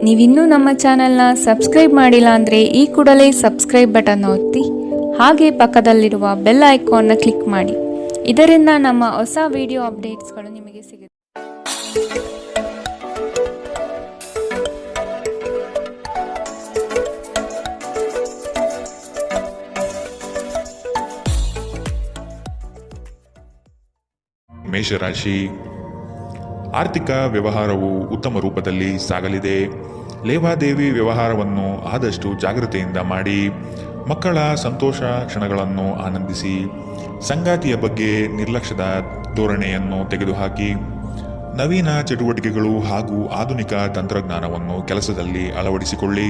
ನೀವಿನ್ನೂ ನಮ್ಮ ಚಾನೆಲ್ನ ಸಬ್ಸ್ಕ್ರೈಬ್ ಮಾಡಿಲ್ಲ ಅಂದರೆ ಈ ಕೂಡಲೇ ಸಬ್ಸ್ಕ್ರೈಬ್ ಬಟನ್ ಒತ್ತಿ ಹಾಗೆ ಪಕ್ಕದಲ್ಲಿರುವ ಬೆಲ್ ಐಕಾನ್ನ ಕ್ಲಿಕ್ ಮಾಡಿ. ಇದರಿಂದ ನಮ್ಮ ಹೊಸ ವಿಡಿಯೋ ಅಪ್ಡೇಟ್ಸ್ಗಳು ನಿಮಗೆ ಸಿಗುತ್ತೆ. ಮೇಷರಾಶಿ, ಆರ್ಥಿಕ ವ್ಯವಹಾರವು ಉತ್ತಮ ರೂಪದಲ್ಲಿ ಸಾಗಲಿದೆ. ಲೇವಾದೇವಿ ವ್ಯವಹಾರವನ್ನು ಆದಷ್ಟು ಜಾಗೃತೆಯಿಂದ ಮಾಡಿ. ಮಕ್ಕಳ ಸಂತೋಷ ಕ್ಷಣಗಳನ್ನು ಆನಂದಿಸಿ. ಸಂಗಾತಿಯ ಬಗ್ಗೆ ನಿರ್ಲಕ್ಷ್ಯದ ಧೋರಣೆಯನ್ನು ತೆಗೆದುಹಾಕಿ. ನವೀನ ಚಟುವಟಿಕೆಗಳು ಹಾಗೂ ಆಧುನಿಕ ತಂತ್ರಜ್ಞಾನವನ್ನು ಕೆಲಸದಲ್ಲಿ ಅಳವಡಿಸಿಕೊಳ್ಳಿ.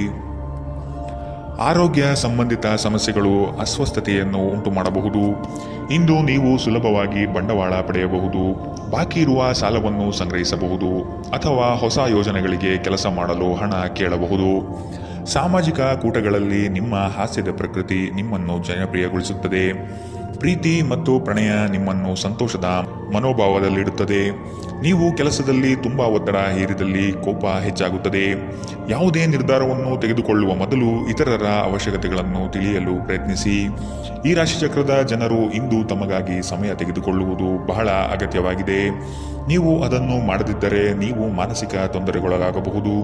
ಆರೋಗ್ಯ ಸಂಬಂಧಿತ ಸಮಸ್ಯೆಗಳು ಅಸ್ವಸ್ಥತೆಯನ್ನು ಉಂಟು ಮಾಡಬಹುದು. ಇಂದು ನೀವು ಸುಲಭವಾಗಿ ಬಂಡವಾಳ ಪಡೆಯಬಹುದು. ಬಾಕಿ ಇರುವ ಸಾಲವನ್ನು ಸಂಗ್ರಹಿಸಬಹುದು ಅಥವಾ ಹೊಸ ಯೋಜನೆಗಳಿಗೆ ಕೆಲಸ ಮಾಡಲು ಹಣ ಕೇಳಬಹುದು. ಸಾಮಾಜಿಕ ಕೂಟಗಳಲ್ಲಿ ನಿಮ್ಮ ಹಾಸ್ಯದ ಪ್ರಕೃತಿ ನಿಮ್ಮನ್ನು ಜನಪ್ರಿಯಗೊಳಿಸುತ್ತದೆ. ಪ್ರೀತಿ ಮತ್ತು ಪ್ರಣಯ ನಿಮ್ಮನ್ನು ಸಂತೋಷದ ಮನೋಭಾವದಲ್ಲಿಡುತ್ತದೆ. ನೀವು ಕೆಲಸದಲ್ಲಿ ತುಂಬಾ ಒತ್ತಡ ಹೇರಿದಲ್ಲಿ ಕೋಪ ಹೆಚ್ಚಾಗುತ್ತದೆ. ಯಾವುದೇ ನಿರ್ಧಾರವನ್ನು ತೆಗೆದುಕೊಳ್ಳುವ ಮೊದಲು ಇತರರ ಅವಶ್ಯಕತೆಗಳನ್ನು ತಿಳಿಯಲು ಪ್ರಯತ್ನಿಸಿ. ಈ ರಾಶಿಚಕ್ರದ ಜನರು ಇಂದು ತಮಗಾಗಿ ಸಮಯ ತೆಗೆದುಕೊಳ್ಳುವುದು ಬಹಳ ಅಗತ್ಯವಾಗಿದೆ. ನೀವು ಅದನ್ನು ಮಾಡದಿದ್ದರೆ ನೀವು ಮಾನಸಿಕ ತೊಂದರೆಗೊಳಗಾಗಬಹುದು.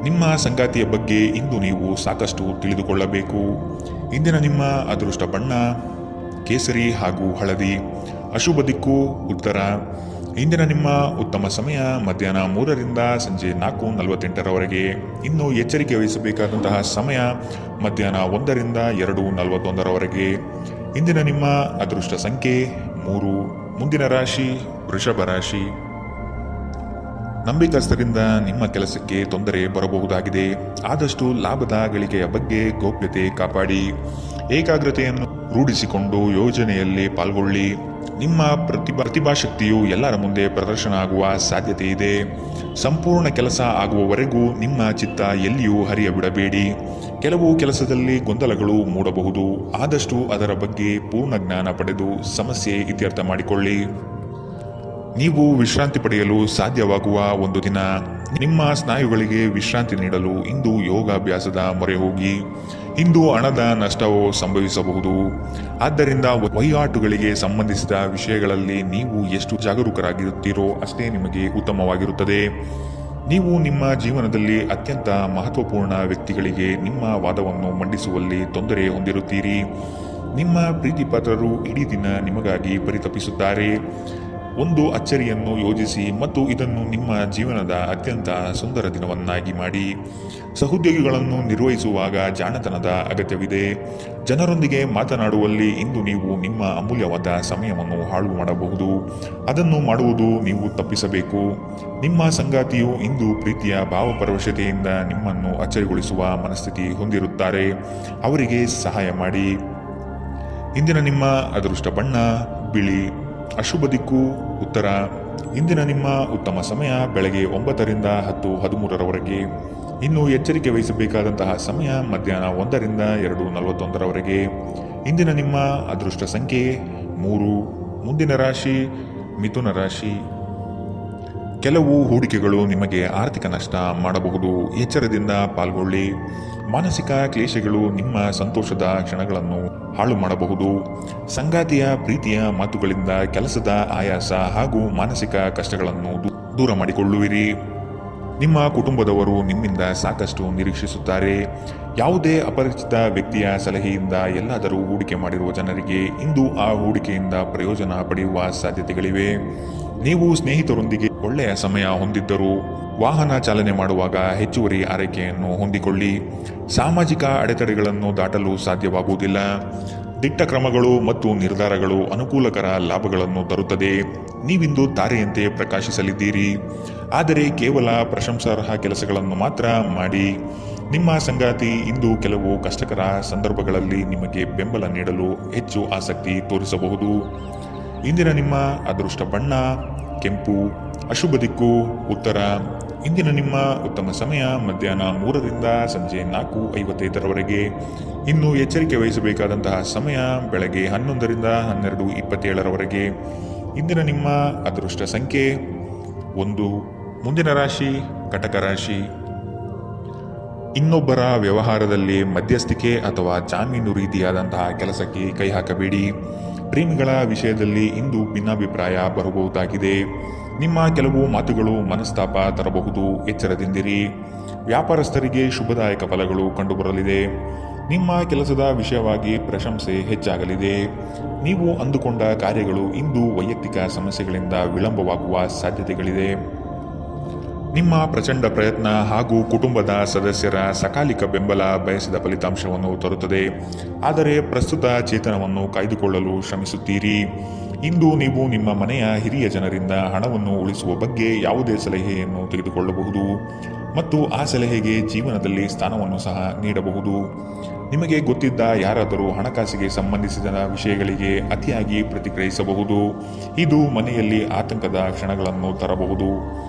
ನಿಮ್ಮ ಸಂಗಾತಿಯ ಬಗ್ಗೆ ಇಂದು ನೀವು ಸಾಕಷ್ಟು ತಿಳಿದುಕೊಳ್ಳಬೇಕು. ಇಂದಿನ ನಿಮ್ಮ ಅದೃಷ್ಟ ಬಣ್ಣ ಕೇಸರಿ ಹಾಗೂ ಹಳದಿ. ಅಶುಭ ದಿಕ್ಕು ಉತ್ತರ. ಇಂದಿನ ನಿಮ್ಮ ಉತ್ತಮ ಸಮಯ ಮಧ್ಯಾಹ್ನ 3ರಿಂದ ಸಂಜೆ 4:48ರವರೆಗೆ. ಇನ್ನು ಎಚ್ಚರಿಕೆ ವಹಿಸಬೇಕಾದಂತಹ ಸಮಯ ಮಧ್ಯಾಹ್ನ 1ರಿಂದ 2:41ರವರೆಗೆ. ಇಂದಿನ ನಿಮ್ಮ ಅದೃಷ್ಟ ಸಂಖ್ಯೆ 3. ಮುಂದಿನ ರಾಶಿ ವೃಷಭ ರಾಶಿ. ನಂಬಿಕಸ್ಥರಿಂದ ನಿಮ್ಮ ಕೆಲಸಕ್ಕೆ ತೊಂದರೆ ಬರಬಹುದಾಗಿದೆ. ಆದಷ್ಟು ಲಾಭದ ಗಳಿಕೆಯ ಬಗ್ಗೆ ಗೌಪ್ಯತೆ ಕಾಪಾಡಿ. ಏಕಾಗ್ರತೆಯನ್ನು ರೂಢಿಸಿಕೊಂಡು ಯೋಜನೆಯಲ್ಲಿ ಪಾಲ್ಗೊಳ್ಳಿ. ನಿಮ್ಮ ಪ್ರತಿಭಾಶಕ್ತಿಯು ಎಲ್ಲರ ಮುಂದೆ ಪ್ರದರ್ಶನ ಆಗುವ ಸಾಧ್ಯತೆ ಇದೆ. ಸಂಪೂರ್ಣ ಕೆಲಸ ಆಗುವವರೆಗೂ ನಿಮ್ಮ ಚಿತ್ತ ಎಲ್ಲಿಯೂ ಹರಿಯಬಿಡಬೇಡಿ. ಕೆಲವು ಕೆಲಸದಲ್ಲಿ ಗೊಂದಲಗಳು ಮೂಡಬಹುದು. ಆದಷ್ಟು ಅದರ ಬಗ್ಗೆ ಪೂರ್ಣ ಜ್ಞಾನ ಪಡೆದು ಸಮಸ್ಯೆ ಇತ್ಯರ್ಥ ಮಾಡಿಕೊಳ್ಳಿ. ನೀವು ವಿಶ್ರಾಂತಿ ಪಡೆಯಲು ಸಾಧ್ಯವಾಗುವ ಒಂದು ದಿನ. ನಿಮ್ಮ ಸ್ನಾಯುಗಳಿಗೆ ವಿಶ್ರಾಂತಿ ನೀಡಲು ಇಂದು ಯೋಗಾಭ್ಯಾಸದ ಮೊರೆ ಹೋಗಿ. ಇಂದು ಹಣದ ನಷ್ಟವು ಸಂಭವಿಸಬಹುದು. ಆದ್ದರಿಂದ ವಹಿವಾಟುಗಳಿಗೆ ಸಂಬಂಧಿಸಿದ ವಿಷಯಗಳಲ್ಲಿ ನೀವು ಎಷ್ಟು ಜಾಗರೂಕರಾಗಿರುತ್ತೀರೋ ಅಷ್ಟೇ ನಿಮಗೆ ಉತ್ತಮವಾಗಿರುತ್ತದೆ. ನೀವು ನಿಮ್ಮ ಜೀವನದಲ್ಲಿ ಅತ್ಯಂತ ಮಹತ್ವಪೂರ್ಣ ವ್ಯಕ್ತಿಗಳಿಗೆ ನಿಮ್ಮ ವಾದವನ್ನು ಮಂಡಿಸುವಲ್ಲಿ ತೊಂದರೆ ಹೊಂದಿರುತ್ತೀರಿ. ನಿಮ್ಮ ಪ್ರೀತಿಪಾತ್ರರು ಇಡೀ ದಿನ ನಿಮಗಾಗಿ ಪರಿತಪಿಸುತ್ತಾರೆ. ಒಂದು ಅಚ್ಚರಿಯನ್ನು ಯೋಜಿಸಿ ಮತ್ತು ಇದನ್ನು ನಿಮ್ಮ ಜೀವನದ ಅತ್ಯಂತ ಸುಂದರ ದಿನವನ್ನಾಗಿ ಮಾಡಿ. ಸಹೋದ್ಯೋಗಿಗಳನ್ನು ನಿರ್ವಹಿಸುವಾಗ ಜಾಣತನದ ಅಗತ್ಯವಿದೆ. ಜನರೊಂದಿಗೆ ಮಾತನಾಡುವಲ್ಲಿ ಇಂದು ನೀವು ನಿಮ್ಮ ಅಮೂಲ್ಯವಾದ ಸಮಯವನ್ನು ಹಾಳು ಮಾಡಬಹುದು. ಅದನ್ನು ಮಾಡುವುದು ನೀವು ತಪ್ಪಿಸಬೇಕು. ನಿಮ್ಮ ಸಂಗಾತಿಯು ಇಂದು ಪ್ರೀತಿಯ ಭಾವಪರವಶತೆಯಿಂದ ನಿಮ್ಮನ್ನು ಅಚ್ಚರಿಗೊಳಿಸುವ ಮನಸ್ಥಿತಿ ಹೊಂದಿರುತ್ತಾರೆ. ಅವರಿಗೆ ಸಹಾಯ ಮಾಡಿ. ಇಂದಿನ ನಿಮ್ಮ ಅದೃಷ್ಟ ಬಣ್ಣ ಬಿಳಿ. ಅಶುಭ ದಿಕ್ಕು ಉತ್ತರ. ಇಂದಿನ ನಿಮ್ಮ ಉತ್ತಮ ಸಮಯ ಬೆಳಗ್ಗೆ 9ರಿಂದ 10:13ರವರೆಗೆ. ಇನ್ನು ಎಚ್ಚರಿಕೆ ವಹಿಸಬೇಕಾದಂತಹ ಸಮಯ ಮಧ್ಯಾಹ್ನ 1ರಿಂದ 2:41ರವರೆಗೆ. ಇಂದಿನ ನಿಮ್ಮ ಅದೃಷ್ಟ ಸಂಖ್ಯೆ 3. ಮುಂದಿನ ರಾಶಿ ಮಿಥುನ ರಾಶಿ. ಕೆಲವು ಹೂಡಿಕೆಗಳು ನಿಮಗೆ ಆರ್ಥಿಕ ನಷ್ಟ ಮಾಡಬಹುದು. ಎಚ್ಚರದಿಂದ ಪಾಲ್ಗೊಳ್ಳಿ. ಮಾನಸಿಕ ಕ್ಲೇಶಗಳು ನಿಮ್ಮ ಸಂತೋಷದ ಕ್ಷಣಗಳನ್ನು ಹಾಳು ಮಾಡಬಹುದು. ಸಂಗಾತಿಯ ಪ್ರೀತಿಯ ಮಾತುಗಳಿಂದ ಕೆಲಸದ ಆಯಾಸ ಹಾಗೂ ಮಾನಸಿಕ ಕಷ್ಟಗಳನ್ನು ದೂರ ಮಾಡಿಕೊಳ್ಳುವಿರಿ. ನಿಮ್ಮ ಕುಟುಂಬದವರು ನಿಮ್ಮಿಂದ ಸಾಕಷ್ಟು ನಿರೀಕ್ಷಿಸುತ್ತಾರೆ. ಯಾವುದೇ ಅಪರಿಚಿತ ವ್ಯಕ್ತಿಯ ಸಲಹೆಯಿಂದ ಎಲ್ಲಾದರೂ ಹೂಡಿಕೆ ಮಾಡಿರುವ ಜನರಿಗೆ ಇಂದು ಆ ಹೂಡಿಕೆಯಿಂದ ಪ್ರಯೋಜನ ಪಡೆಯುವ ಸಾಧ್ಯತೆಗಳಿವೆ. ನೀವು ಸ್ನೇಹಿತರೊಂದಿಗೆ ಒಳ್ಳೆಯ ಸಮಯ ಹೊಂದಿದ್ದರೂ ವಾಹನ ಚಾಲನೆ ಮಾಡುವಾಗ ಹೆಚ್ಚುವರಿ ಆರೈಕೆಯನ್ನು ಹೊಂದಿಕೊಳ್ಳಿ. ಸಾಮಾಜಿಕ ಅಡೆತಡೆಗಳನ್ನು ದಾಟಲು ಸಾಧ್ಯವಾಗುವುದಿಲ್ಲ. ದಿಟ್ಟ ಕ್ರಮಗಳು ಮತ್ತು ನಿರ್ಧಾರಗಳು ಅನುಕೂಲಕರ ಲಾಭಗಳನ್ನು ತರುತ್ತದೆ. ನೀವಿಂದು ತಾರೆಯಂತೆ ಪ್ರಕಾಶಿಸಲಿದ್ದೀರಿ. ಆದರೆ ಕೇವಲ ಪ್ರಶಂಸಾರ್ಹ ಕೆಲಸಗಳನ್ನು ಮಾತ್ರ ಮಾಡಿ. ನಿಮ್ಮ ಸಂಗಾತಿ ಇಂದು ಕೆಲವು ಕಷ್ಟಕರ ಸಂದರ್ಭಗಳಲ್ಲಿ ನಿಮಗೆ ಬೆಂಬಲ ನೀಡಲು ಹೆಚ್ಚು ಆಸಕ್ತಿ ತೋರಿಸಬಹುದು. ಇಂದಿನ ನಿಮ್ಮ ಅದೃಷ್ಟ ಬಣ್ಣ ಕೆಂಪು. ಅಶುಭ ದಿಕ್ಕು ಉತ್ತರ. ಇಂದಿನ ನಿಮ್ಮ ಉತ್ತಮ ಸಮಯ ಮಧ್ಯಾಹ್ನ 3ರಿಂದ ಸಂಜೆ 4:55ರವರೆಗೆ. ಇನ್ನು ಎಚ್ಚರಿಕೆ ವಹಿಸಬೇಕಾದಂತಹ ಸಮಯ ಬೆಳಗ್ಗೆ 11ರಿಂದ 12:27ರವರೆಗೆ. ಇಂದಿನ ನಿಮ್ಮ ಅದೃಷ್ಟ ಸಂಖ್ಯೆ 1. ಮುಂದಿನ ರಾಶಿ ಕಟಕ ರಾಶಿ. ಇನ್ನೊಬ್ಬರ ವ್ಯವಹಾರದಲ್ಲಿ ಮಧ್ಯಸ್ಥಿಕೆ ಅಥವಾ ಜಾಮೀನು ರೀತಿಯಾದಂತಹ ಕೆಲಸಕ್ಕೆ ಕೈ ಹಾಕಬೇಡಿ. ಪ್ರೇಮಿಗಳ ವಿಷಯದಲ್ಲಿ ಇಂದು ಭಿನ್ನಾಭಿಪ್ರಾಯ ಬರಬಹುದಾಗಿದೆ. ನಿಮ್ಮ ಕೆಲವು ಮಾತುಗಳು ಮನಸ್ತಾಪ ತರಬಹುದು, ಎಚ್ಚರದಿಂದಿರಿ. ವ್ಯಾಪಾರಸ್ಥರಿಗೆ ಶುಭದಾಯಕ ಫಲಗಳು ಕಂಡುಬರಲಿದೆ. ನಿಮ್ಮ ಕೆಲಸದ ವಿಷಯವಾಗಿ ಪ್ರಶಂಸೆ ಹೆಚ್ಚಾಗಲಿದೆ. ನೀವು ಅಂದುಕೊಂಡ ಕಾರ್ಯಗಳು ಇಂದು ವೈಯಕ್ತಿಕ ಸಮಸ್ಯೆಗಳಿಂದ ವಿಳಂಬವಾಗುವ ಸಾಧ್ಯತೆಗಳಿದೆ. ನಿಮ್ಮ ಪ್ರಚಂಡ ಪ್ರಯತ್ನ ಹಾಗೂ ಕುಟುಂಬದ ಸದಸ್ಯರ ಸಕಾಲಿಕ ಬೆಂಬಲ ಬಯಸಿದ ಫಲಿತಾಂಶವನ್ನು ತರುತ್ತದೆ. ಆದರೆ ಪ್ರಸ್ತುತ ಚೇತನವನ್ನು ಕಾಯ್ದುಕೊಳ್ಳಲು ಶ್ರಮಿಸುತ್ತೀರಿ. ಇಂದು ನೀವು ನಿಮ್ಮ ಮನೆಯ ಹಿರಿಯ ಜನರಿಂದ ಹಣವನ್ನು ಉಳಿಸುವ ಬಗ್ಗೆ ಯಾವುದೇ ಸಲಹೆಯನ್ನು ತೆಗೆದುಕೊಳ್ಳಬಹುದು ಮತ್ತು ಆ ಸಲಹೆಗೆ ಜೀವನದಲ್ಲಿ ಸ್ಥಾನವನ್ನು ಸಹ ನೀಡಬಹುದು. ನಿಮಗೆ ಗೊತ್ತಿದ್ದ ಯಾರಾದರೂ ಹಣಕಾಸಿಗೆ ಸಂಬಂಧಿಸಿದ ವಿಷಯಗಳಿಗೆ ಅತಿಯಾಗಿ ಪ್ರತಿಕ್ರಿಯಿಸಬಹುದು. ಇದು ಮನೆಯಲ್ಲಿ ಆತಂಕದ ಕ್ಷಣಗಳನ್ನು ತರಬಹುದು.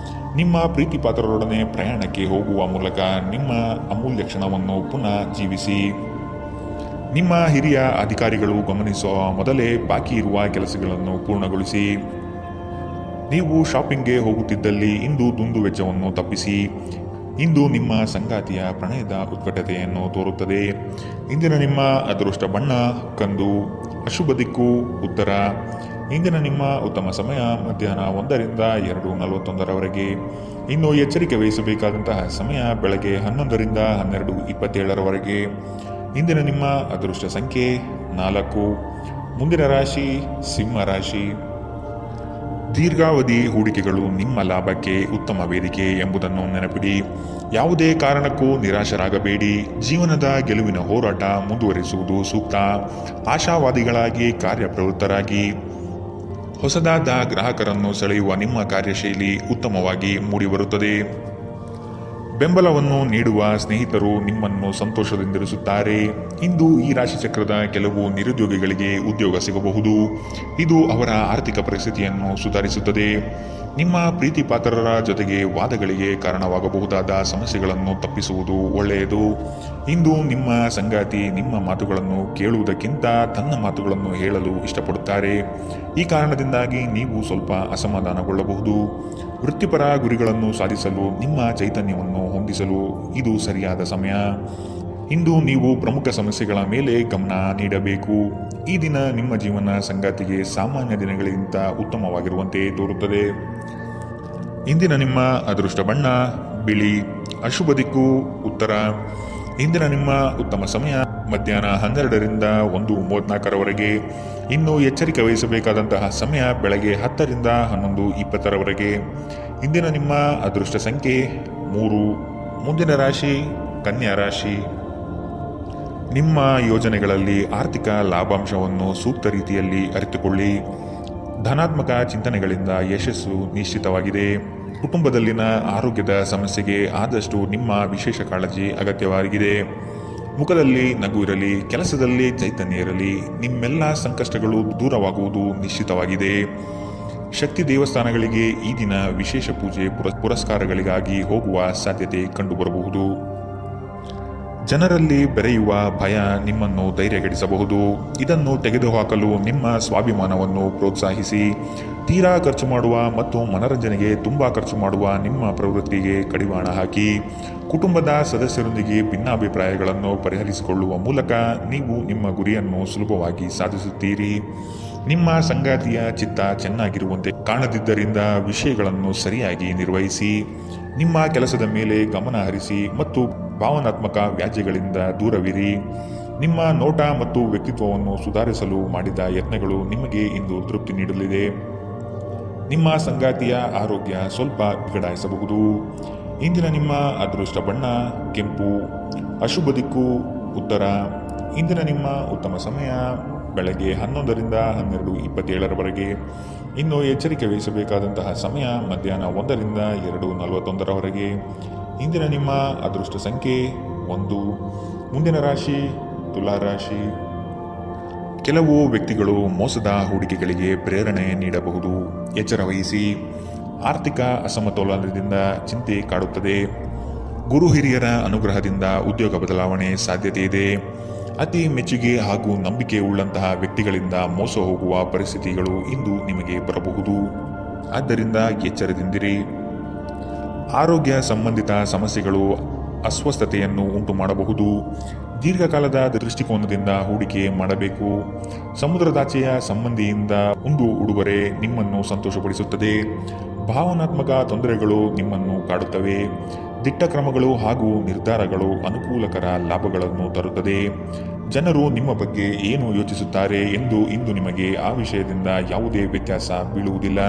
ನಿಮ್ಮ ಪ್ರೀತಿಪಾತ್ರರೊಡನೆ ಪ್ರಯಾಣಕ್ಕೆ ಹೋಗುವ ಮೂಲಕ ನಿಮ್ಮ ಅಮೂಲ್ಯ ಕ್ಷಣವನ್ನು ಪುನಃ ಜೀವಿಸಿ. ನಿಮ್ಮ ಹಿರಿಯ ಅಧಿಕಾರಿಗಳು ಗಮನಿಸುವ ಮೊದಲೇ ಬಾಕಿ ಇರುವ ಕೆಲಸಗಳನ್ನು ಪೂರ್ಣಗೊಳಿಸಿ. ನೀವು ಶಾಪಿಂಗ್ಗೆ ಹೋಗುತ್ತಿದ್ದಲ್ಲಿ ಇಂದು ದುಂದು ವೆಚ್ಚವನ್ನು ತಪ್ಪಿಸಿ. ಇಂದು ನಿಮ್ಮ ಸಂಗಾತಿಯ ಪ್ರಣಯದ ಉತ್ಕಟತೆಯನ್ನು ತೋರುತ್ತದೆ. ಇಂದಿನ ನಿಮ್ಮ ಅದೃಷ್ಟ ಬಣ್ಣ ಕಂದು, ಅಶುಭ ದಿಕ್ಕು ಉತ್ತರ. ಇಂದಿನ ನಿಮ್ಮ ಉತ್ತಮ ಸಮಯ ಮಧ್ಯಾಹ್ನ 1ರಿಂದ 2:41 ಇನ್ನು ಎಚ್ಚರಿಕೆ ವಹಿಸಬೇಕಾದಂತಹ ಸಮಯ ಬೆಳಗ್ಗೆ 11ರಿಂದ 12:27 ಇಂದಿನ ನಿಮ್ಮ ಅದೃಷ್ಟ ಸಂಖ್ಯೆ 4. ಮುಂದಿನ ರಾಶಿ ಸಿಂಹ ರಾಶಿ. ದೀರ್ಘಾವಧಿ ಹೂಡಿಕೆಗಳು ನಿಮ್ಮ ಲಾಭಕ್ಕೆ ಉತ್ತಮ ವೇದಿಕೆ ಎಂಬುದನ್ನು ನೆನಪಿಡಿ. ಯಾವುದೇ ಕಾರಣಕ್ಕೂ ನಿರಾಶರಾಗಬೇಡಿ. ಜೀವನದ ಗೆಲುವಿನ ಹೋರಾಟ ಮುಂದುವರಿಸುವುದು ಸೂಕ್ತ. ಆಶಾವಾದಿಗಳಾಗಿ ಕಾರ್ಯಪ್ರವೃತ್ತರಾಗಿ. ಹೊಸದಾದ ಗ್ರಾಹಕರನ್ನು ಸೆಳೆಯುವ ನಿಮ್ಮ ಕಾರ್ಯಶೈಲಿ ಉತ್ತಮವಾಗಿ ಮೂಡಿಬರುತ್ತದೆ. ಬೆಂಬಲವನ್ನು ನೀಡುವ ಸ್ನೇಹಿತರು ನಿಮ್ಮನ್ನು ಸಂತೋಷದಿಂದಿರಿಸುತ್ತಾರೆ. ಇಂದು ಈ ರಾಶಿಚಕ್ರದ ಕೆಲವು ನಿರುದ್ಯೋಗಿಗಳಿಗೆ ಉದ್ಯೋಗ ಸಿಗಬಹುದು. ಇದು ಅವರ ಆರ್ಥಿಕ ಪರಿಸ್ಥಿತಿಯನ್ನು ಸುಧಾರಿಸುತ್ತದೆ. ನಿಮ್ಮ ಪ್ರೀತಿಪಾತ್ರರ ಜೊತೆಗೆ ವಾದಗಳಿಗೆ ಕಾರಣವಾಗಬಹುದಾದ ಸಮಸ್ಯೆಗಳನ್ನು ತಪ್ಪಿಸುವುದು ಒಳ್ಳೆಯದು. ಇಂದು ನಿಮ್ಮ ಸಂಗಾತಿ ನಿಮ್ಮ ಮಾತುಗಳನ್ನು ಕೇಳುವುದಕ್ಕಿಂತ ತನ್ನ ಮಾತುಗಳನ್ನು ಹೇಳಲು ಇಷ್ಟಪಡುತ್ತಾರೆ. ಈ ಕಾರಣದಿಂದಾಗಿ ನೀವು ಸ್ವಲ್ಪ ಅಸಮಾಧಾನಗೊಳ್ಳಬಹುದು. ವೃತ್ತಿಪರ ಗುರಿಗಳನ್ನು ಸಾಧಿಸಲು ನಿಮ್ಮ ಚೈತನ್ಯವನ್ನು ಹೊಂದಿಸಲು ಇದು ಸರಿಯಾದ ಸಮಯ. ಇಂದು ನೀವು ಪ್ರಮುಖ ಸಮಸ್ಯೆಗಳ ಮೇಲೆ ಗಮನ ನೀಡಬೇಕು. ಈ ದಿನ ನಿಮ್ಮ ಜೀವನ ಸಂಗಾತಿಗೆ ಸಾಮಾನ್ಯ ದಿನಗಳಿಗಿಂತ ಉತ್ತಮವಾಗಿರುವಂತೆ ತೋರುತ್ತದೆ. ಇಂದಿನ ನಿಮ್ಮ ಅದೃಷ್ಟ ಬಣ್ಣ ಬಿಳಿ, ಅಶುಭ ದಿಕ್ಕು ಉತ್ತರ. ಇಂದಿನ ನಿಮ್ಮ ಉತ್ತಮ ಸಮಯ ಮಧ್ಯಾಹ್ನ 12ರಿಂದ 1:34 ಇನ್ನು ಎಚ್ಚರಿಕೆ ವಹಿಸಬೇಕಾದಂತಹ ಸಮಯ ಬೆಳಗ್ಗೆ 10ರಿಂದ 11:20 ಇಂದಿನ ನಿಮ್ಮ ಅದೃಷ್ಟ ಸಂಖ್ಯೆ 3. ಮುಂದಿನ ರಾಶಿ ಕನ್ಯಾ ರಾಶಿ. ನಿಮ್ಮ ಯೋಜನೆಗಳಲ್ಲಿ ಆರ್ಥಿಕ ಲಾಭಾಂಶವನ್ನು ಸೂಕ್ತ ರೀತಿಯಲ್ಲಿ ಅರಿತುಕೊಳ್ಳಿ. ಧನಾತ್ಮಕ ಚಿಂತನೆಗಳಿಂದ ಯಶಸ್ಸು ನಿಶ್ಚಿತವಾಗಿದೆ. ಕುಟುಂಬದಲ್ಲಿನ ಆರೋಗ್ಯದ ಸಮಸ್ಯೆಗೆ ಆದಷ್ಟು ನಿಮ್ಮ ವಿಶೇಷ ಕಾಳಜಿ ಅಗತ್ಯವಾಗಿದೆ. ಮುಖದಲ್ಲಿ ನಗು ಇರಲಿ, ಕೆಲಸದಲ್ಲಿ ಚೈತನ್ಯ ಇರಲಿ. ನಿಮ್ಮೆಲ್ಲ ಸಂಕಷ್ಟಗಳು ದೂರವಾಗುವುದು ನಿಶ್ಚಿತವಾಗಿದೆ. ಶಕ್ತಿ ದೇವಸ್ಥಾನಗಳಿಗೆ ಈ ದಿನ ವಿಶೇಷ ಪೂಜೆ ಪುರಸ್ಕಾರಗಳಿಗಾಗಿ ಹೋಗುವ ಸಾಧ್ಯತೆ ಕಂಡುಬರಬಹುದು. ಜನರಲ್ಲಿ ಬೆರೆಯುವ ಭಯ ನಿಮ್ಮನ್ನು ಧೈರ್ಯಗೆಡಿಸಬಹುದು. ಇದನ್ನು ತೆಗೆದುಹಾಕಲು ನಿಮ್ಮ ಸ್ವಾಭಿಮಾನವನ್ನು ಪ್ರೋತ್ಸಾಹಿಸಿ. ತೀರಾ ಖರ್ಚು ಮಾಡುವ ಮತ್ತು ಮನರಂಜನೆಗೆ ತುಂಬ ಖರ್ಚು ಮಾಡುವ ನಿಮ್ಮ ಪ್ರವೃತ್ತಿಗೆ ಕಡಿವಾಣ ಹಾಕಿ. ಕುಟುಂಬದ ಸದಸ್ಯರೊಂದಿಗೆ ಭಿನ್ನಾಭಿಪ್ರಾಯಗಳನ್ನು ಪರಿಹರಿಸಿಕೊಳ್ಳುವ ಮೂಲಕ ನೀವು ನಿಮ್ಮ ಗುರಿಯನ್ನು ಸುಲಭವಾಗಿ ಸಾಧಿಸುತ್ತೀರಿ. ನಿಮ್ಮ ಸಂಗಾತಿಯ ಚಿತ್ತ ಚೆನ್ನಾಗಿರುವಂತೆ ಕಾಣದಿದ್ದರಿಂದ ವಿಷಯಗಳನ್ನು ಸರಿಯಾಗಿ ನಿರ್ವಹಿಸಿ. ನಿಮ್ಮ ಕೆಲಸದ ಮೇಲೆ ಗಮನ ಹರಿಸಿ ಮತ್ತು ಭಾವನಾತ್ಮಕ ವ್ಯಾಜ್ಯಗಳಿಂದ ದೂರವಿರಿ. ನಿಮ್ಮ ನೋಟ ಮತ್ತು ವ್ಯಕ್ತಿತ್ವವನ್ನು ಸುಧಾರಿಸಲು ಮಾಡಿದ ಯತ್ನಗಳು ನಿಮಗೆ ಇಂದು ತೃಪ್ತಿ ನೀಡಲಿದೆ. ನಿಮ್ಮ ಸಂಗಾತಿಯ ಆರೋಗ್ಯ ಸ್ವಲ್ಪ ಬಿಗಡಾಯಿಸಬಹುದು. ಇಂದಿನ ನಿಮ್ಮ ಅದೃಷ್ಟ ಬಣ್ಣ ಕೆಂಪು, ಅಶುಭ ದಿಕ್ಕು ಉತ್ತರ. ಇಂದಿನ ನಿಮ್ಮ ಉತ್ತಮ ಸಮಯ ಬೆಳಗ್ಗೆ 11ರಿಂದ 12:27 ಇನ್ನು ಎಚ್ಚರಿಕೆ ವಹಿಸಬೇಕಾದಂತಹ ಸಮಯ ಮಧ್ಯಾಹ್ನ 1ರಿಂದ 2:41 ಇಂದಿನ ನಿಮ್ಮ ಅದೃಷ್ಟ ಸಂಖ್ಯೆ 1. ಮುಂದಿನ ರಾಶಿ ತುಲಾ ರಾಶಿ. ಕೆಲವು ವ್ಯಕ್ತಿಗಳು ಮೋಸದ ಹೂಡಿಕೆಗಳಿಗೆ ಪ್ರೇರಣೆ ನೀಡಬಹುದು. ಎಚ್ಚರ ವಹಿಸಿ. ಆರ್ಥಿಕ ಅಸಮತೋಲನದಿಂದ ಚಿಂತೆ ಕಾಡುತ್ತದೆ. ಗುರು ಹಿರಿಯರ ಅನುಗ್ರಹದಿಂದ ಉದ್ಯೋಗ ಬದಲಾವಣೆ ಸಾಧ್ಯತೆ ಇದೆ. ಅತಿ ಮೆಚ್ಚುಗೆ ಹಾಗೂ ನಂಬಿಕೆ ಉಳ್ಳಂತಹ ವ್ಯಕ್ತಿಗಳಿಂದ ಮೋಸ ಹೋಗುವ ಪರಿಸ್ಥಿತಿಗಳು ಇಂದು ನಿಮಗೆ ಬರಬಹುದು. ಆದ್ದರಿಂದ ಎಚ್ಚರದಿಂದಿರಿ. ಆರೋಗ್ಯ ಸಂಬಂಧಿತ ಸಮಸ್ಯೆಗಳು ಅಸ್ವಸ್ಥತೆಯನ್ನು ಉಂಟು ಮಾಡಬಹುದು. ದೀರ್ಘಕಾಲದ ದೃಷ್ಟಿಕೋನದಿಂದ ಹೂಡಿಕೆ ಮಾಡಬೇಕು. ಸಮುದ್ರದಾಚೆಯ ಸಂಬಂಧಿಯಿಂದ ಒಂದು ಉಡುಗೊರೆ ನಿಮ್ಮನ್ನು ಸಂತೋಷಪಡಿಸುತ್ತದೆ. ಭಾವನಾತ್ಮಕ ತೊಂದರೆಗಳು ನಿಮ್ಮನ್ನು ಕಾಡುತ್ತವೆ. ದಿಟ್ಟ ಕ್ರಮಗಳು ಹಾಗೂ ನಿರ್ಧಾರಗಳು ಅನುಕೂಲಕರ ಲಾಭಗಳನ್ನು ತರುತ್ತದೆ. ಜನರು ನಿಮ್ಮ ಬಗ್ಗೆ ಏನು ಯೋಚಿಸುತ್ತಾರೆ ಎಂದು ಇಂದು ನಿಮಗೆ ಆ ವಿಷಯದಿಂದ ಯಾವುದೇ ವ್ಯತ್ಯಾಸ ಬೀಳುವುದಿಲ್ಲ.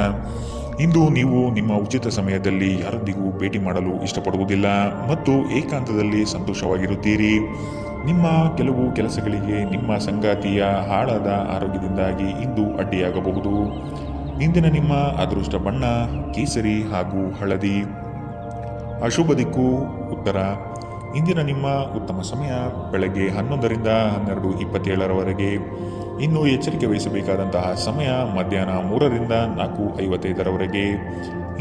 ಇಂದು ನೀವು ನಿಮ್ಮ ಉಚಿತ ಸಮಯದಲ್ಲಿ ಯಾರೊಂದಿಗೂ ಭೇಟಿ ಮಾಡಲು ಇಷ್ಟಪಡುವುದಿಲ್ಲ ಮತ್ತು ಏಕಾಂತದಲ್ಲಿ ಸಂತೋಷವಾಗಿರುತ್ತೀರಿ. ನಿಮ್ಮ ಕೆಲವು ಕೆಲಸಗಳಿಗೆ ನಿಮ್ಮ ಸಂಗಾತಿಯ ಹಾಳಾದ ಆರೋಗ್ಯದಿಂದಾಗಿ ಇಂದು ಅಡ್ಡಿಯಾಗಬಹುದು. ಇಂದಿನ ನಿಮ್ಮ ಅದೃಷ್ಟ ಬಣ್ಣ ಕೇಸರಿ ಹಾಗೂ ಹಳದಿ. ಅಶುಭ ದಿಕ್ಕು ಉತ್ತರ. ಇಂದಿನ ನಿಮ್ಮ ಉತ್ತಮ ಸಮಯ ಬೆಳಗ್ಗೆ 11ರಿಂದ 12:27 ಇನ್ನು ಎಚ್ಚರಿಕೆ ವಹಿಸಬೇಕಾದಂತಹ ಸಮಯ ಮಧ್ಯಾಹ್ನ 3ರಿಂದ 4:55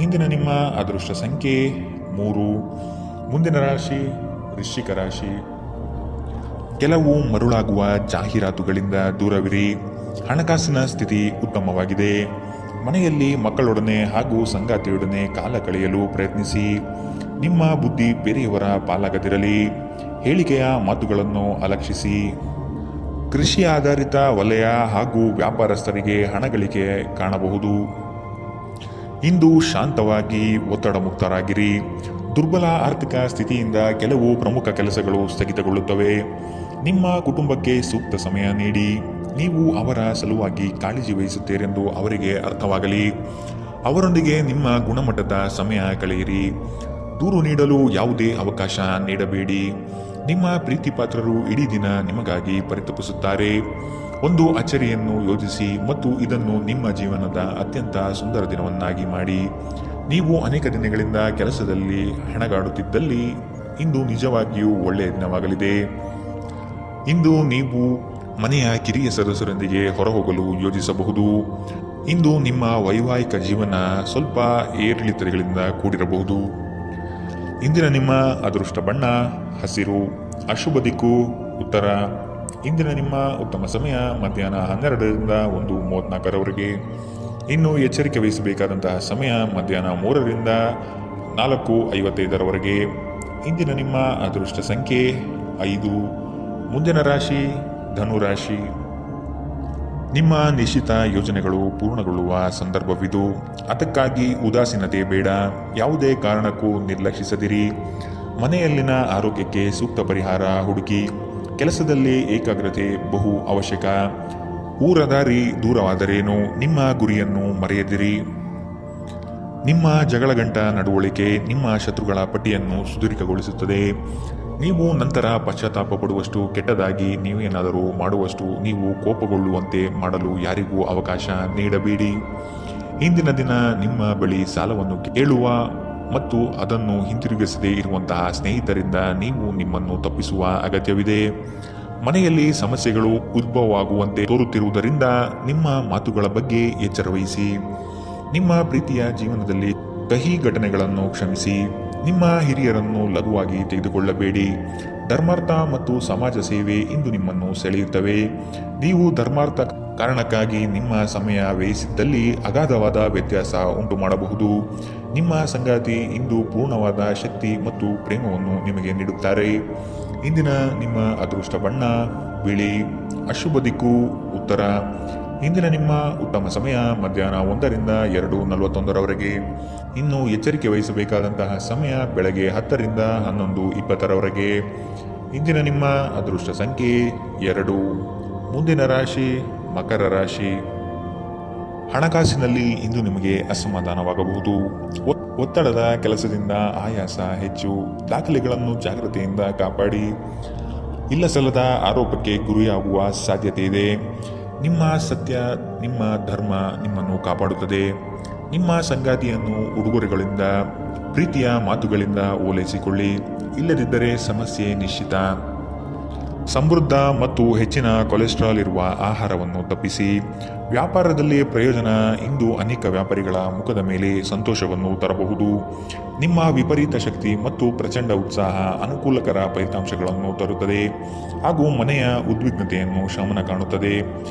ಇಂದಿನ ನಿಮ್ಮ ಅದೃಷ್ಟ ಸಂಖ್ಯೆ 3. ಮುಂದಿನ ರಾಶಿ ವೃಶ್ಚಿಕ ರಾಶಿ. ಕೆಲವು ಮರುಳಾಗುವ ಜಾಹೀರಾತುಗಳಿಂದ ದೂರವಿರಿ. ಹಣಕಾಸಿನ ಸ್ಥಿತಿ ಉತ್ತಮವಾಗಿದೆ. ಮನೆಯಲ್ಲಿ ಮಕ್ಕಳೊಡನೆ ಹಾಗೂ ಸಂಗಾತಿಯೊಡನೆ ಕಾಲ ಕಳೆಯಲು ಪ್ರಯತ್ನಿಸಿ. ನಿಮ್ಮ ಬುದ್ಧಿ ಬೇರೆಯವರ ಪಾಲಾಗದಿರಲಿ. ಹೇಳಿಕೆಯ ಮಾತುಗಳನ್ನು ಅಲಕ್ಷಿಸಿ. ಕೃಷಿ ಆಧಾರಿತ ವಲಯ ಹಾಗೂ ವ್ಯಾಪಾರಸ್ಥರಿಗೆ ಹಣ ಗಳಿಕೆ ಕಾಣಬಹುದು. ಇಂದು ಶಾಂತವಾಗಿ ಒತ್ತಡ ಮುಕ್ತರಾಗಿರಿ. ದುರ್ಬಲ ಆರ್ಥಿಕ ಸ್ಥಿತಿಯಿಂದ ಕೆಲವು ಪ್ರಮುಖ ಕೆಲಸಗಳು ಸ್ಥಗಿತಗೊಳ್ಳುತ್ತವೆ. ನಿಮ್ಮ ಕುಟುಂಬಕ್ಕೆ ಸೂಕ್ತ ಸಮಯ ನೀಡಿ. ನೀವು ಅವರ ಸಲುವಾಗಿ ಕಾಳಜಿ ವಹಿಸುತ್ತೀರೆಂದು ಅವರಿಗೆ ಅರ್ಥವಾಗಲಿ. ಅವರೊಂದಿಗೆ ನಿಮ್ಮ ಗುಣಮಟ್ಟದ ಸಮಯ ಕಳೆಯಿರಿ. ದೂರು ನೀಡಲು ಯಾವುದೇ ಅವಕಾಶ ನೀಡಬೇಡಿ. ನಿಮ್ಮ ಪ್ರೀತಿ ಪಾತ್ರರು ಇಡೀ ದಿನ ನಿಮಗಾಗಿ ಪರಿತಪಿಸುತ್ತಾರೆ. ಒಂದು ಅಚ್ಚರಿಯನ್ನು ಯೋಜಿಸಿ ಮತ್ತು ಇದನ್ನು ನಿಮ್ಮ ಜೀವನದ ಅತ್ಯಂತ ಸುಂದರ ದಿನವನ್ನಾಗಿ ಮಾಡಿ. ನೀವು ಅನೇಕ ದಿನಗಳಿಂದ ಕೆಲಸದಲ್ಲಿ ಹೆಣಗಾಡುತ್ತಿದ್ದಲ್ಲಿ ಇಂದು ನಿಜವಾಗಿಯೂ ಒಳ್ಳೆಯ ದಿನವಾಗಲಿದೆ. ಇಂದು ನೀವು ಮನೆಯ ಕಿರಿಯ ಸದಸ್ಯರೊಂದಿಗೆ ಹೊರಹೋಗಲು ಯೋಜಿಸಬಹುದು. ಇಂದು ನಿಮ್ಮ ವೈವಾಹಿಕ ಜೀವನ ಸ್ವಲ್ಪ ಏರಿಳಿತಗಳಿಂದ ಕೂಡಿರಬಹುದು. ಇಂದಿನ ನಿಮ್ಮ ಅದೃಷ್ಟ ಬಣ್ಣ ಹಸಿರು. ಅಶುಭ ದಿಕ್ಕು ಉತ್ತರ. ಇಂದಿನ ನಿಮ್ಮ ಉತ್ತಮ ಸಮಯ ಮಧ್ಯಾಹ್ನ 12ರಿಂದ 1:34 ಇನ್ನು ಎಚ್ಚರಿಕೆ ವಹಿಸಬೇಕಾದಂತಹ ಸಮಯ ಮಧ್ಯಾಹ್ನ 3ರಿಂದ 4:55 ಇಂದಿನ ನಿಮ್ಮ ಅದೃಷ್ಟ ಸಂಖ್ಯೆ 5. ಮುಂದಿನ ರಾಶಿ ಧನುರಾಶಿ. ನಿಮ್ಮ ನಿಶ್ಚಿತ ಯೋಜನೆಗಳು ಪೂರ್ಣಗೊಳ್ಳುವ ಸಂದರ್ಭವಿದು. ಅದಕ್ಕಾಗಿ ಉದಾಸೀನತೆ ಬೇಡ. ಯಾವುದೇ ಕಾರಣಕ್ಕೂ ನಿರ್ಲಕ್ಷಿಸದಿರಿ. ಮನೆಯಲ್ಲಿನ ಆರೋಗ್ಯಕ್ಕೆ ಸೂಕ್ತ ಪರಿಹಾರ ಹುಡುಕಿ. ಕೆಲಸದಲ್ಲಿ ಏಕಾಗ್ರತೆ ಬಹು ಅವಶ್ಯಕ. ಊರ ದಾರಿ ದೂರವಾದರೇನು, ನಿಮ್ಮ ಗುರಿಯನ್ನು ಮರೆಯದಿರಿ. ನಿಮ್ಮ ಜಗಳಗಂಟ ನಡವಳಿಕೆ ನಿಮ್ಮ ಶತ್ರುಗಳ ಪಟ್ಟಿಯನ್ನು ಸುದೀರ್ಘಗೊಳಿಸುತ್ತದೆ. ನೀವು ನಂತರ ಪಶ್ಚಾತ್ತಾಪ ಪಡುವಷ್ಟು ಕೆಟ್ಟದಾಗಿ ನೀವೇನಾದರೂ ಮಾಡುವಷ್ಟು ನೀವು ಕೋಪಗೊಳ್ಳುವಂತೆ ಮಾಡಲು ಯಾರಿಗೂ ಅವಕಾಶ ನೀಡಬೇಡಿ. ಇಂದಿನ ದಿನ ನಿಮ್ಮ ಬಳಿ ಸಾಲವನ್ನು ಕೇಳುವ ಮತ್ತು ಅದನ್ನು ಹಿಂತಿರುಗಿಸದೇ ಇರುವಂತಹ ಸ್ನೇಹಿತರಿಂದ ನೀವು ನಿಮ್ಮನ್ನು ತಪ್ಪಿಸುವ ಅಗತ್ಯವಿದೆ. ಮನೆಯಲ್ಲಿ ಸಮಸ್ಯೆಗಳು ಉದ್ಭವವಾಗುವಂತೆ ತೋರುತ್ತಿರುವುದರಿಂದ ನಿಮ್ಮ ಮಾತುಗಳ ಬಗ್ಗೆ ಎಚ್ಚರವಹಿಸಿ. ನಿಮ್ಮ ಪ್ರೀತಿಯ ಜೀವನದಲ್ಲಿ ಕಹಿ ಘಟನೆಗಳನ್ನು ಕ್ಷಮಿಸಿ. ನಿಮ್ಮ ಹಿರಿಯರನ್ನು ಲಘುವಾಗಿ ತೆಗೆದುಕೊಳ್ಳಬೇಡಿ. ಧರ್ಮಾರ್ಥ ಮತ್ತು ಸಮಾಜ ಸೇವೆ ಇಂದು ನಿಮ್ಮನ್ನು ಸೆಳೆಯುತ್ತವೆ. ನೀವು ಧರ್ಮಾರ್ಥ ಕಾರಣಕ್ಕಾಗಿ ನಿಮ್ಮ ಸಮಯ ವ್ಯಯಿಸಿದ್ದಲ್ಲಿ ಅಗಾಧವಾದ ವ್ಯತ್ಯಾಸ ಉಂಟು ಮಾಡಬಹುದು. ನಿಮ್ಮ ಸಂಗಾತಿ ಇಂದು ಪೂರ್ಣವಾದ ಶಕ್ತಿ ಮತ್ತು ಪ್ರೇಮವನ್ನು ನಿಮಗೆ ನೀಡುತ್ತಾರೆ. ಇಂದಿನ ನಿಮ್ಮ ಅದೃಷ್ಟ ಬಣ್ಣ ಬಿಳಿ. ಅಶುಭ ದಿಕ್ಕು ಉತ್ತರ. ಇಂದಿನ ನಿಮ್ಮ ಉತ್ತಮ ಸಮಯ ಮಧ್ಯಾಹ್ನ 1ರಿಂದ 2:41 ಇನ್ನು ಎಚ್ಚರಿಕೆ ವಹಿಸಬೇಕಾದಂತಹ ಸಮಯ ಬೆಳಗ್ಗೆ 10ರಿಂದ 11:20 ಇಂದಿನ ನಿಮ್ಮ ಅದೃಷ್ಟ ಸಂಖ್ಯೆ 2. ಮುಂದಿನ ರಾಶಿ ಮಕರ ರಾಶಿ. ಹಣಕಾಸಿನಲ್ಲಿ ಇಂದು ನಿಮಗೆ ಅಸಮಾಧಾನವಾಗಬಹುದು. ಒತ್ತಡದ ಕೆಲಸದಿಂದ ಆಯಾಸ ಹೆಚ್ಚು. ದಾಖಲೆಗಳನ್ನು ಜಾಗ್ರತೆಯಿಂದ ಕಾಪಾಡಿ. ಇಲ್ಲಸಲ್ಲದ ಆರೋಪಕ್ಕೆ ಗುರಿಯಾಗುವ ಸಾಧ್ಯತೆ ಇದೆ. ನಿಮ್ಮ ಸತ್ಯ ನಿಮ್ಮ ಧರ್ಮ ನಿಮ್ಮನ್ನು ಕಾಪಾಡುತ್ತದೆ. ನಿಮ್ಮ ಸಂಗಾತಿಯನ್ನು ಉಡುಗೊರೆಗಳಿಂದ ಪ್ರೀತಿಯ ಮಾತುಗಳಿಂದ ಓಲೈಸಿಕೊಳ್ಳಿ. ಇಲ್ಲದಿದ್ದರೆ ಸಮಸ್ಯೆ ನಿಶ್ಚಿತ. ಸಮೃದ್ಧ ಮತ್ತು ಹೆಚ್ಚಿನ ಕೊಲೆಸ್ಟ್ರಾಲ್ ಇರುವ ಆಹಾರವನ್ನು ತಪ್ಪಿಸಿ. ವ್ಯಾಪಾರದಲ್ಲಿ ಪ್ರಯೋಜನ ಇಂದು ಅನೇಕ ವ್ಯಾಪಾರಿಗಳ ಮುಖದ ಮೇಲೆ ಸಂತೋಷವನ್ನು ತರಬಹುದು. ನಿಮ್ಮ ವಿಪರೀತ ಶಕ್ತಿ ಮತ್ತು ಪ್ರಚಂಡ ಉತ್ಸಾಹ ಅನುಕೂಲಕರ ಫಲಿತಾಂಶಗಳನ್ನು ತರುತ್ತದೆ ಹಾಗೂ ಮನೆಯ ಉದ್ವಿಗ್ನತೆಯನ್ನು ಶಮನ ಕಾಣುತ್ತದೆ.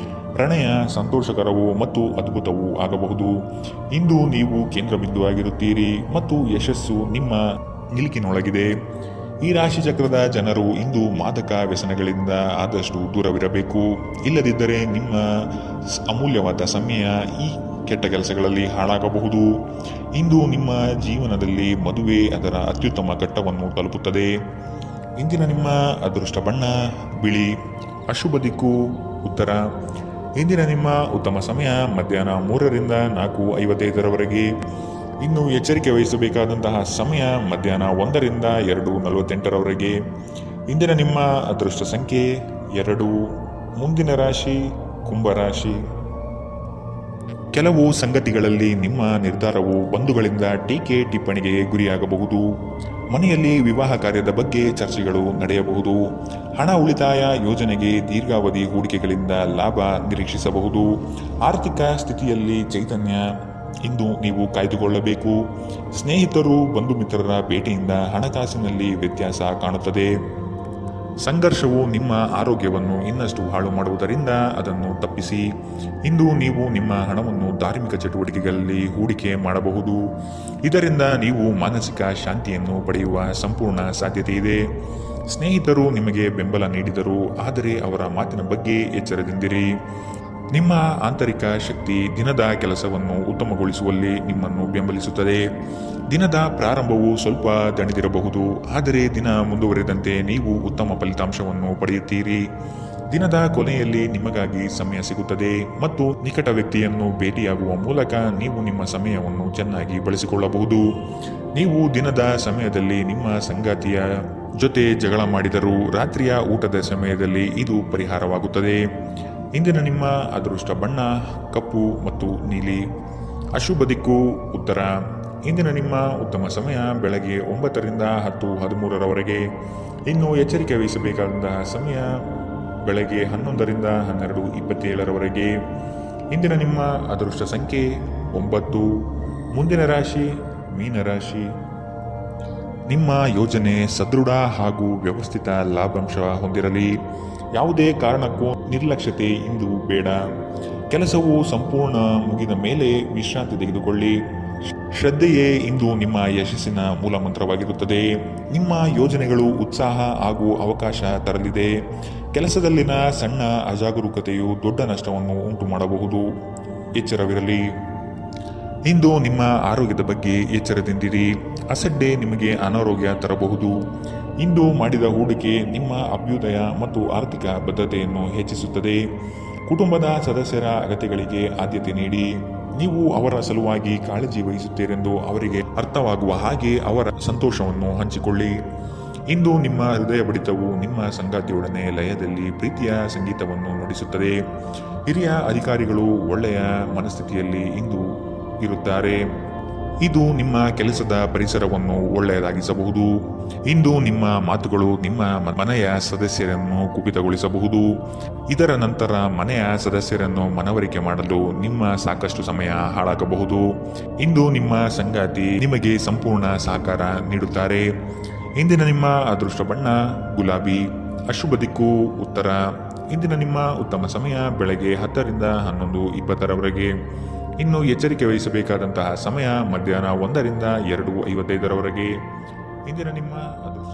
ಪ್ರಣಯ ಸಂತೋಷಕರವೂ ಮತ್ತು ಅದ್ಭುತವೂ ಆಗಬಹುದು. ಇಂದು ನೀವು ಕೇಂದ್ರ ಬಿಂದುವಾಗಿರುತ್ತೀರಿ ಮತ್ತು ಯಶಸ್ಸು ನಿಮ್ಮ ನಿಲುಕಿನೊಳಗಿದೆ. ಈ ರಾಶಿ ಚಕ್ರದ ಜನರು ಇಂದು ಮಾದಕ ವ್ಯಸನಗಳಿಂದ ಆದಷ್ಟು ದೂರವಿರಬೇಕು. ಇಲ್ಲದಿದ್ದರೆ ನಿಮ್ಮ ಅಮೂಲ್ಯವಾದ ಸಮಯ ಈ ಕೆಟ್ಟ ಕೆಲಸಗಳಲ್ಲಿ ಹಾಳಾಗಬಹುದು. ಇಂದು ನಿಮ್ಮ ಜೀವನದಲ್ಲಿ ಮದುವೆ ಅದರ ಅತ್ಯುತ್ತಮ ಘಟ್ಟವನ್ನು ತಲುಪುತ್ತದೆ. ಇಂದಿನ ನಿಮ್ಮ ಅದೃಷ್ಟ ಬಣ್ಣ ಬಿಳಿ. ಅಶುಭ ದಿಕ್ಕು ಉತ್ತರ. ಇಂದಿನ ನಿಮ್ಮ ಉತ್ತಮ ಸಮಯ ಮಧ್ಯಾಹ್ನ 3ರಿಂದ 4:55 ಇನ್ನು ಎಚ್ಚರಿಕೆ ವಹಿಸಬೇಕಾದಂತಹ ಸಮಯ ಮಧ್ಯಾಹ್ನ 1ರಿಂದ 2:48 ಇಂದಿನ ನಿಮ್ಮ ಅದೃಷ್ಟ ಸಂಖ್ಯೆ 2. ಮುಂದಿನ ರಾಶಿ ಕುಂಭರಾಶಿ. ಕೆಲವು ಸಂಗತಿಗಳಲ್ಲಿ ನಿಮ್ಮ ನಿರ್ಧಾರವು ಬಂಧುಗಳಿಂದ ಟೀಕೆ ಟಿಪ್ಪಣಿಗೆ ಗುರಿಯಾಗಬಹುದು. ಮನೆಯಲ್ಲಿ ವಿವಾಹ ಕಾರ್ಯದ ಬಗ್ಗೆ ಚರ್ಚೆಗಳು ನಡೆಯಬಹುದು. ಹಣ ಉಳಿತಾಯ ಯೋಜನೆಗೆ ದೀರ್ಘಾವಧಿ ಹೂಡಿಕೆಗಳಿಂದ ಲಾಭ ನಿರೀಕ್ಷಿಸಬಹುದು. ಆರ್ಥಿಕ ಸ್ಥಿತಿಯಲ್ಲಿ ಚೈತನ್ಯ ಇಂದು ನೀವು ಕಾಯ್ದುಕೊಳ್ಳಬೇಕು. ಸ್ನೇಹಿತರು ಬಂಧು ಮಿತ್ರರ ಭೇಟಿಯಿಂದ ಹಣಕಾಸಿನಲ್ಲಿ ವ್ಯತ್ಯಾಸ ಕಾಣುತ್ತದೆ. ಸಂಘರ್ಷವು ನಿಮ್ಮ ಆರೋಗ್ಯವನ್ನು ಇನ್ನಷ್ಟು ಹಾಳು ಮಾಡುವುದರಿಂದ ಅದನ್ನು ತಪ್ಪಿಸಿ. ಇಂದು ನೀವು ನಿಮ್ಮ ಹಣವನ್ನು ಧಾರ್ಮಿಕ ಚಟುವಟಿಕೆಗಳಲ್ಲಿ ಹೂಡಿಕೆ ಮಾಡಬಹುದು. ಇದರಿಂದ ನೀವು ಮಾನಸಿಕ ಶಾಂತಿಯನ್ನು ಪಡೆಯುವ ಸಂಪೂರ್ಣ ಸಾಧ್ಯತೆ ಇದೆ. ಸ್ನೇಹಿತರು ನಿಮಗೆ ಬೆಂಬಲ ನೀಡಿದರು, ಆದರೆ ಅವರ ಮಾತಿನ ಬಗ್ಗೆ ಎಚ್ಚರದಿಂದಿರಿ. ನಿಮ್ಮ ಆಂತರಿಕ ಶಕ್ತಿ ದಿನದ ಕೆಲಸವನ್ನು ಉತ್ತಮಗೊಳಿಸುವಲ್ಲಿ ನಿಮ್ಮನ್ನು ಬೆಂಬಲಿಸುತ್ತದೆ. ದಿನದ ಪ್ರಾರಂಭವು ಸ್ವಲ್ಪ ದಣಿದಿರಬಹುದು, ಆದರೆ ದಿನ ಮುಂದುವರೆದಂತೆ ನೀವು ಉತ್ತಮ ಫಲಿತಾಂಶವನ್ನು ಪಡೆಯುತ್ತೀರಿ. ದಿನದ ಕೊನೆಯಲ್ಲಿ ನಿಮಗಾಗಿ ಸಮಯ ಸಿಗುತ್ತದೆ ಮತ್ತು ನಿಕಟ ವ್ಯಕ್ತಿಯನ್ನು ಭೇಟಿಯಾಗುವ ಮೂಲಕ ನೀವು ನಿಮ್ಮ ಸಮಯವನ್ನು ಚೆನ್ನಾಗಿ ಬಳಸಿಕೊಳ್ಳಬಹುದು. ನೀವು ದಿನದ ಸಮಯದಲ್ಲಿ ನಿಮ್ಮ ಸಂಗಾತಿಯ ಜೊತೆ ಜಗಳ ಮಾಡಿದರೂ ರಾತ್ರಿಯ ಊಟದ ಸಮಯದಲ್ಲಿ ಇದು ಪರಿಹಾರವಾಗುತ್ತದೆ. ಇಂದಿನ ನಿಮ್ಮ ಅದೃಷ್ಟ ಬಣ್ಣ ಕಪ್ಪು ಮತ್ತು ನೀಲಿ. ಅಶುಭ ದಿಕ್ಕು ಉತ್ತರ. ಇಂದಿನ ನಿಮ್ಮ ಉತ್ತಮ ಸಮಯ ಬೆಳಗ್ಗೆ 9ರಿಂದ 10:13 ಇನ್ನು ಎಚ್ಚರಿಕೆ ವಹಿಸಬೇಕಾದಂತಹ ಸಮಯ ಬೆಳಗ್ಗೆ 11ರಿಂದ 12:27 ಇಂದಿನ ನಿಮ್ಮ ಅದೃಷ್ಟ ಸಂಖ್ಯೆ 9. ಮುಂದಿನ ರಾಶಿ ಮೀನರಾಶಿ. ನಿಮ್ಮ ಯೋಜನೆ ಸದೃಢ ಹಾಗೂ ವ್ಯವಸ್ಥಿತ ಲಾಭಾಂಶ ಹೊಂದಿರಲಿ. ಯಾವುದೇ ಕಾರಣಕ್ಕೂ ನಿರ್ಲಕ್ಷ್ಯತೆ ಇಂದು ಬೇಡ. ಕೆಲಸವು ಸಂಪೂರ್ಣ ಮುಗಿದ ಮೇಲೆ ವಿಶ್ರಾಂತಿ ತೆಗೆದುಕೊಳ್ಳಿ. ಶ್ರದ್ಧೆಯೇ ಇಂದು ನಿಮ್ಮ ಯಶಸ್ಸಿನ ಮೂಲಮಂತ್ರವಾಗಿರುತ್ತದೆ. ನಿಮ್ಮ ಯೋಜನೆಗಳು ಉತ್ಸಾಹ ಹಾಗೂ ಅವಕಾಶ ತರಲಿದೆ. ಕೆಲಸದಲ್ಲಿನ ಸಣ್ಣ ಅಜಾಗರೂಕತೆಯು ದೊಡ್ಡ ನಷ್ಟವನ್ನು ಉಂಟು ಮಾಡಬಹುದು. ಎಚ್ಚರವಿರಲಿ. ಇಂದು ನಿಮ್ಮ ಆರೋಗ್ಯದ ಬಗ್ಗೆ ಎಚ್ಚರದಿಂದಿರಿ. ಅಸಡ್ಡೆ ನಿಮಗೆ ಅನಾರೋಗ್ಯ ತರಬಹುದು. ಇಂದು ಮಾಡಿದ ಹೂಡಿಕೆ ನಿಮ್ಮ ಅಭ್ಯುದಯ ಮತ್ತು ಆರ್ಥಿಕ ಬದ್ಧತೆಯನ್ನು ಹೆಚ್ಚಿಸುತ್ತದೆ. ಕುಟುಂಬದ ಸದಸ್ಯರ ಅಗತ್ಯಗಳಿಗೆ ಆದ್ಯತೆ ನೀಡಿ. ನೀವು ಅವರ ಸಲುವಾಗಿ ಕಾಳಜಿ ವಹಿಸುತ್ತೀರೆಂದು ಅವರಿಗೆ ಅರ್ಥವಾಗುವ ಹಾಗೆ ಅವರ ಸಂತೋಷವನ್ನು ಹಂಚಿಕೊಳ್ಳಿ. ಇಂದು ನಿಮ್ಮ ಹೃದಯ ಬಡಿತವು ನಿಮ್ಮ ಸಂಗಾತಿಯೊಡನೆ ಲಯದಲ್ಲಿ ಪ್ರೀತಿಯ ಸಂಗೀತವನ್ನು ನುಡಿಸುತ್ತದೆ. ಹಿರಿಯ ಅಧಿಕಾರಿಗಳು ಒಳ್ಳೆಯ ಮನಸ್ಥಿತಿಯಲ್ಲಿ ಇಂದು ಇರುತ್ತಾರೆ. ಇದು ನಿಮ್ಮ ಕೆಲಸದ ಪರಿಸರವನ್ನು ಒಳ್ಳೆಯದಾಗಿಸಬಹುದು. ಇಂದು ನಿಮ್ಮ ಮಾತುಗಳು ನಿಮ್ಮ ಮನೆಯ ಸದಸ್ಯರನ್ನು ಕುಪಿತಗೊಳಿಸಬಹುದು. ಇದರ ನಂತರ ಮನೆಯ ಸದಸ್ಯರನ್ನು ಮನವರಿಕೆ ಮಾಡಲು ನಿಮ್ಮ ಸಾಕಷ್ಟು ಸಮಯ ಹಾಳಾಗಬಹುದು. ಇಂದು ನಿಮ್ಮ ಸಂಗಾತಿ ನಿಮಗೆ ಸಂಪೂರ್ಣ ಸಹಕಾರ ನೀಡುತ್ತಾರೆ. ಇಂದಿನ ನಿಮ್ಮ ಅದೃಷ್ಟ ಬಣ್ಣ ಗುಲಾಬಿ. ಅಶುಭ ದಿಕ್ಕು ಉತ್ತರ. ಇಂದಿನ ನಿಮ್ಮ ಉತ್ತಮ ಸಮಯ ಬೆಳಗ್ಗೆ 10ರಿಂದ 11:20 ಇನ್ನು ಎಚ್ಚರಿಕೆ ವಹಿಸಬೇಕಾದಂತಹ ಸಮಯ ಮಧ್ಯಾಹ್ನ 1ರಿಂದ 2:55 ಇಂದಿನ ನಿಮ್ಮ ಅದೃಷ್ಟ